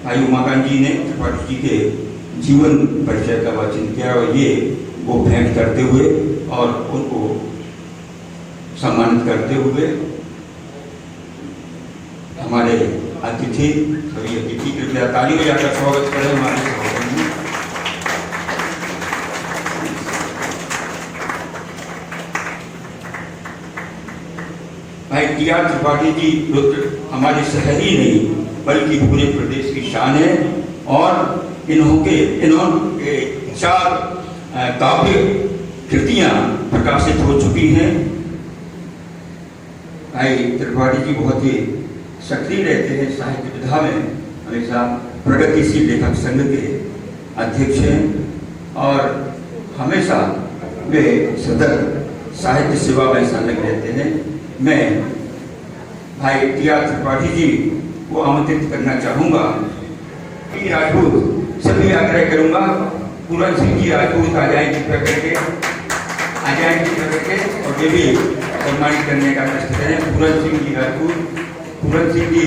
भाई उमाकांत जी ने त्रिपाठी जी के जीवन परिचय का वाचन किया और ये वो भेंट करते हुए और उनको सम्मानित करते हुए हमारे अतिथि सभी अतिथि कृपया ताली बजाकर स्वागत करें हमारे सभापति। भाई टी.आर. त्रिपाठी जी हमारे शहर ही नहीं बल्कि पूरे प्रदेश की शान है और इन्होंने 4 काव्य कृतियां प्रकाशित हो चुकी हैं। भाई त्रिपाठी जी बहुत ही सक्रिय रहते हैं साहित्य विधा में, हमेशा प्रगतिशील लेखक संघ के अध्यक्ष हैं और हमेशा वे सतत साहित्य सेवा में संलग्न रहते हैं। मैं भाई टी.आर. त्रिपाठी जी को आमंत्रित करना चाहूँगा कि राजपूत सभी आग्रह करूँगा पूरन सिंह जी राजपूत आ जाएं कृपया करके और ये भी सम्मानित करने का कष्ट करें। पूरन सिंह जी राजपूत, पूरन सिंह जी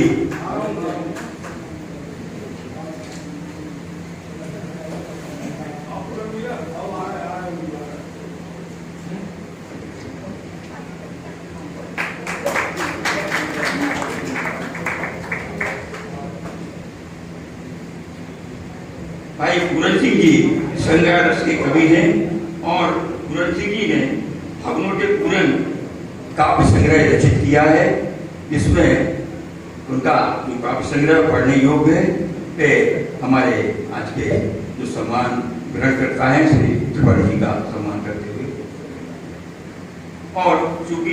भाई पूरन सिंह जी संग्रह रस के कवि हैं और पूरन सिंह जी ने भगनोटे पूरन काव्य संग्रह रचित किया है, जिसमें उनका जो काव्य संग्रह पढ़ने योग्य है। वे हमारे आज के जो सम्मान ग्रहण करता है श्री त्रिपाठी जी का सम्मान करते हुए और चूंकि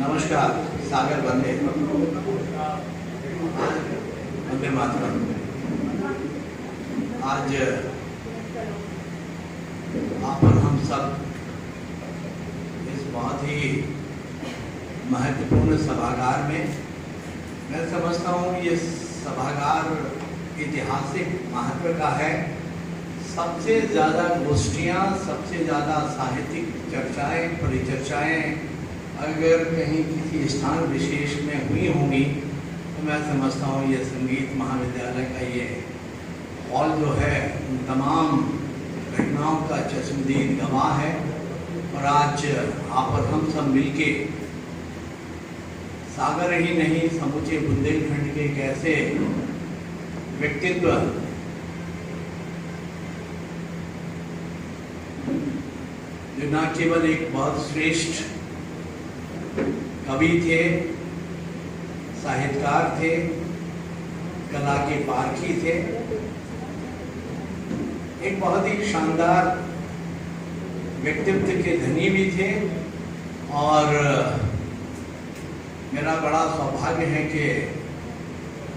नमस्कार, सागर वंदे वंदे मातरम। आज अपन हम सब इस बहुत ही महत्वपूर्ण सभागार में, मैं समझता हूँ ये सभागार ऐतिहासिक महत्व का है। सबसे ज़्यादा गोष्ठियाँ, सबसे ज़्यादा साहित्यिक चर्चाएं, परिचर्चाएं अगर कहीं किसी स्थान विशेष में हुई होंगी तो मैं समझता हूँ ये संगीत महाविद्यालय का ये हॉल जो है उन तमाम घटनाओं का चश्मदीद गवाह है। और आज आप और हम सब मिलके सागर ही नहीं समूचे बुंदेलखंड के एक ऐसे व्यक्तित्व जो न केवल एक बहुत श्रेष्ठ कवि थे, साहित्यकार थे, कला के पारखी थे, एक बहुत ही शानदार व्यक्तित्व के धनी भी थे। और मेरा बड़ा सौभाग्य है कि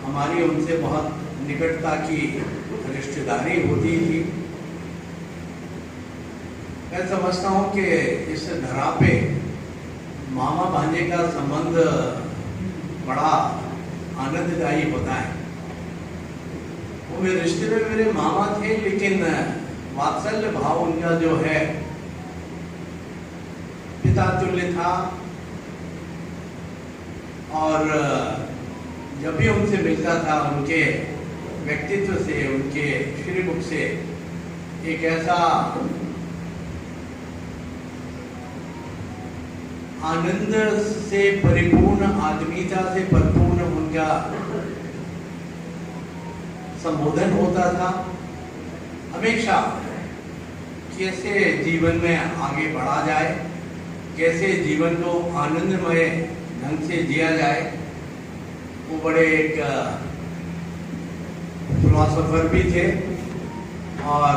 हमारी उनसे बहुत निकटता की रिश्तेदारी होती थी। मैं समझता हूँ कि इस धरा पे मामा भांजे का संबंध बड़ा आनंददायी होता है। वो मेरे रिश्ते में मेरे मामा थे, लेकिन वात्सल्य भाव उनका जो है पिता तुल्य था। और जब भी उनसे मिलता था उनके व्यक्तित्व से, उनके श्रीमुख से एक ऐसा आनंद से परिपूर्ण, आत्मीयता से परिपूर्ण उनका संबोधन होता था। हमेशा कैसे जीवन में आगे बढ़ा जाए, कैसे जीवन को आनंदमय ढंग से जिया जाए, वो बड़े एक फिलोसोफर भी थे। और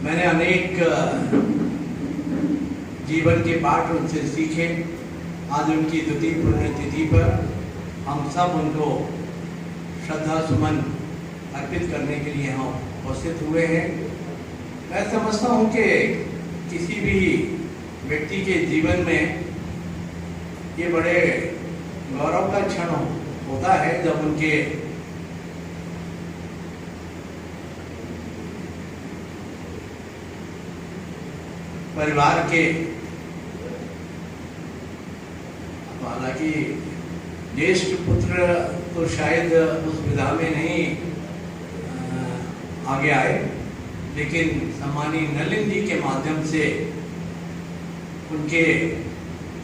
मैंने अनेक जीवन के पाठ उनसे सीखे। आज उनकी 2वीं पुण्यतिथि पर हम सब उनको श्रद्धा सुमन अर्पित करने के लिए हम उपस्थित हुए हैं। मैं समझता हूँ कि किसी भी व्यक्ति के जीवन में ये बड़े गौरव का क्षण होता है जब उनके परिवार के तो हालांकि ज्येष्ठ पुत्र तो शायद उस विधा में नहीं आगे आए, लेकिन सम्मानीय नलिन जी के माध्यम से उनके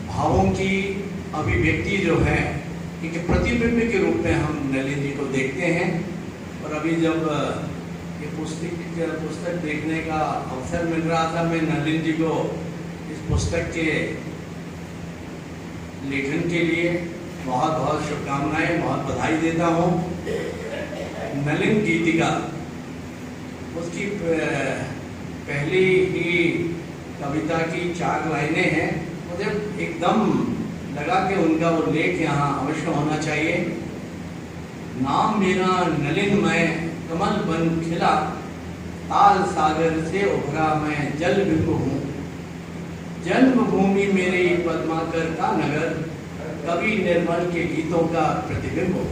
भावों की अभिव्यक्ति जो है एक प्रतिबिंब के रूप में हम नलिन जी को देखते हैं। और अभी जब ये पुस्तक देखने का अवसर मिल रहा था, मैं नलिन जी को इस पुस्तक के लेखन के लिए बहुत बहुत शुभकामनाएं, बहुत बधाई देता हूँ। नलिन गीतिका उसकी पहली ही कविता की 4 लाइनें हैं। मुझे एकदम लगा कि उनका वो लेख यहाँ अवश्य होना चाहिए। नाम मेरा नलिन मैं कमल बन खिला, ताल सागर से उभरा मैं जल बिंब हूँ। जन्मभूमि मेरी पद्माकर का नगर, कवि निर्मल के गीतों का प्रतिबिंब हूँ।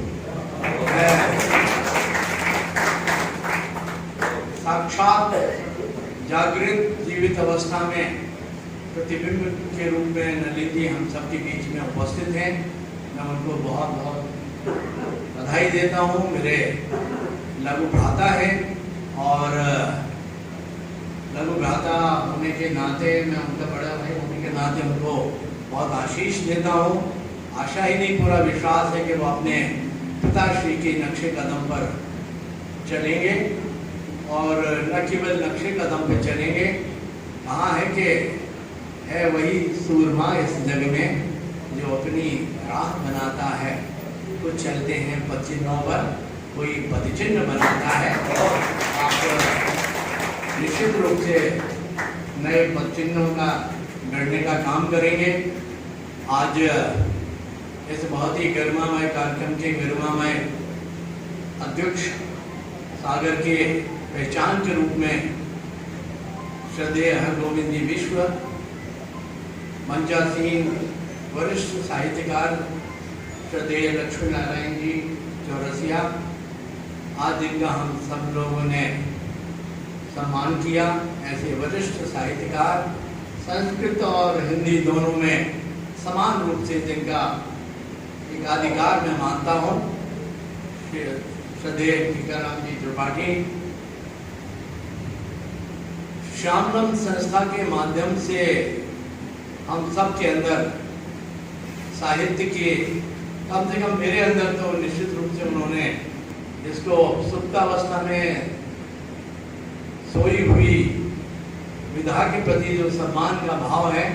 साक्षात जागृत जीवित अवस्था में प्रतिबिंब के रूप में नलिन जी हम सबके बीच में उपस्थित हैं। मैं उनको बहुत बहुत बधाई देता हूँ। मेरे लघु भ्राता है और लघु भ्राता होने के नाते, मैं उनका बड़ा भाई होने के नाते उनको बहुत आशीष देता हूँ। आशा ही नहीं, पूरा विश्वास है कि वो अपने पिताश्री के नक्शे कदम पर चलेंगे और न केवल नक्शे कदम पर चलेंगे, कहाँ है कि है वही सूरमा इस जग में जो अपनी राह बनाता है। कुछ चलते हैं पदचिन्हों पर, कोई पदचिन्ह बनाता है। आप निश्चित रूप से नए पदचिन्हों का गढ़ने का काम करेंगे। आज इस बहुत ही गरिमामय कार्यक्रम के गरिमामय अध्यक्ष सागर के पहचान के रूप में श्रद्धेय हरगोविंद जी विश्व, मंचासीन वरिष्ठ साहित्यकार श्रद्धेय लक्ष्मी नारायण जी चौरसिया, आज जिनका हम सब लोगों ने सम्मान किया, ऐसे वरिष्ठ साहित्यकार संस्कृत और हिंदी दोनों में समान रूप से जिनका एकाधिकार मैं मानता हूँ, श्रद्धेय टीकाराम जी त्रिपाठी, श्यामलम संस्था के माध्यम से हम सब के अंदर साहित्य के, कम से कम मेरे अंदर तो निश्चित रूप से उन्होंने इसको सुप्तावस्था में सोई हुई विधा के प्रति जो सम्मान का भाव है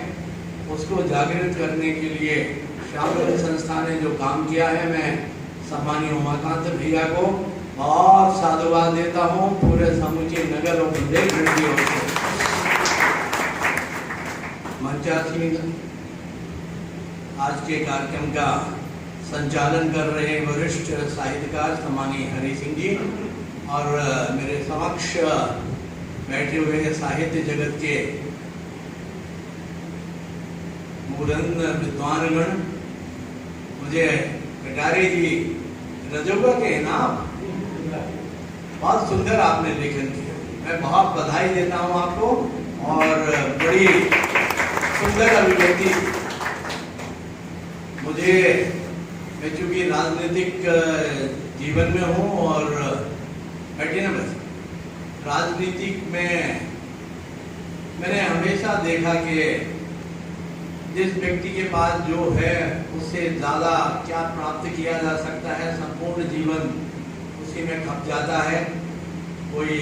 उसको जागृत करने के लिए श्यामलम संस्था ने जो काम किया है, मैं सम्मानीय उमाकांत भैया को बहुत साधुवाद देता हूँ, पूरे समूचे नगर और बुंदेलखंड की ओर से। मंचासीन आज के कार्यक्रम का संचालन कर रहे वरिष्ठ साहित्यकार सम्मानीय हरि सिंह जी और मेरे समक्ष बैठे हुए साहित्य जगत के मूरन विद्वानगण, मुझे कटारे जी रजोगा के इनाम, बहुत सुंदर आपने लेखन किया, मैं बहुत बधाई देता हूँ आपको। और बड़ी सुंदर अभिव्यक्ति, मुझे, मैं चूंकि राजनीतिक जीवन में हूँ और बैठिए ना, बस राजनीतिक में मैंने हमेशा देखा कि जिस व्यक्ति के पास जो है उससे ज़्यादा क्या प्राप्त किया जा सकता है, संपूर्ण जीवन उसी में खप जाता है। कोई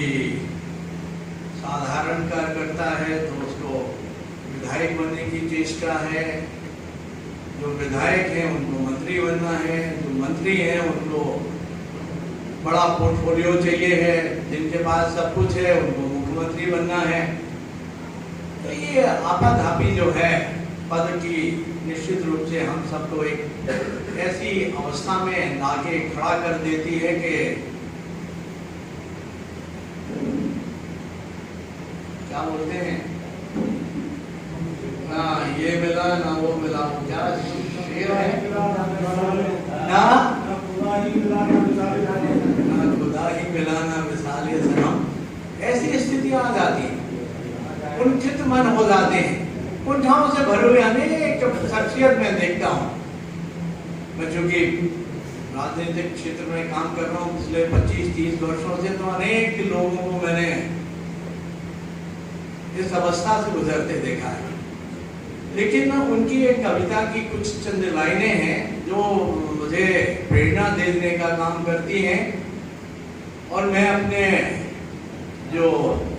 साधारण कार्य करता है तो उसको विधायक बनने की चेष्टा है, जो विधायक हैं उनको मंत्री बनना है, जो मंत्री हैं उनको बड़ा पोर्टफोलियो चाहिए है, जिनके पास सब कुछ है उनको मुख्यमंत्री बनना है। तो ये आपाधापी जो है पद की, निश्चित रूप से हम सबको एक ऐसी अवस्था में लाके खड़ा कर देती है कि क्या बोलते हैं ना, ये मिला ना वो मिला, क्या शेर है ना, खुदा ही मिला ना विसाले सनम। ऐसी स्थितियां आ जाती हैं, कुंठित मन हो जाते हैं, कुंठाओं से भरे हुए अनेक शख्सियत में देखता हूँ, मैं चूंकि राजनीतिक क्षेत्र में काम कर रहा हूँ पिछले 25-30 वर्षों से, तो अनेक लोगों को मैंने इस अवस्था से गुजरते देखा है। लेकिन उनकी एक कविता की कुछ चंद लाइनें हैं जो मुझे प्रेरणा देने का काम करती हैं, और मैं अपने जो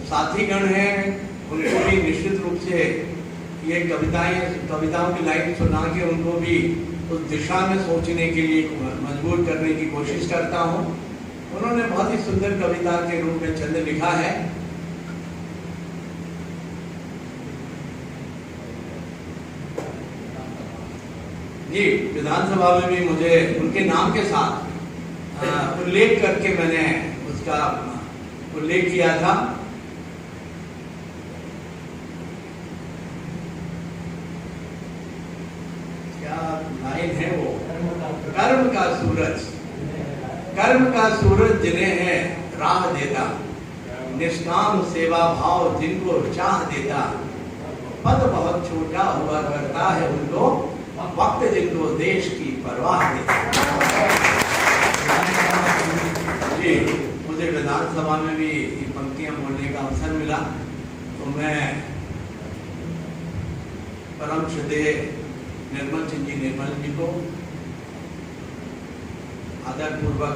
साथीगण हैं उनको भी निश्चित रूप से ये कविताओं की लाइन सुना के उनको भी उस दिशा में सोचने के लिए मजबूर करने की कोशिश करता हूँ। उन्होंने बहुत ही सुंदर कविता के रूप में चंद लिखा है। जी, विधानसभा में भी मुझे उनके नाम के साथ उल्लेख करके मैंने उसका उल्लेख किया था। क्या लाइन है वो? कर्म का सूरज जिन्हें है राह देता, निष्काम सेवा भाव जिनको चाह देता, पद बहुत छोटा हुआ करता है उनको, वक्त जिनको देश की परवाह देता। जी, मुझे विधानसभा में भी ये पंक्तियां बोलने का अवसर मिला, तो मैं परम श्रद्धेय निर्मल सिंह जी निर्मल जी को आदरपूर्वक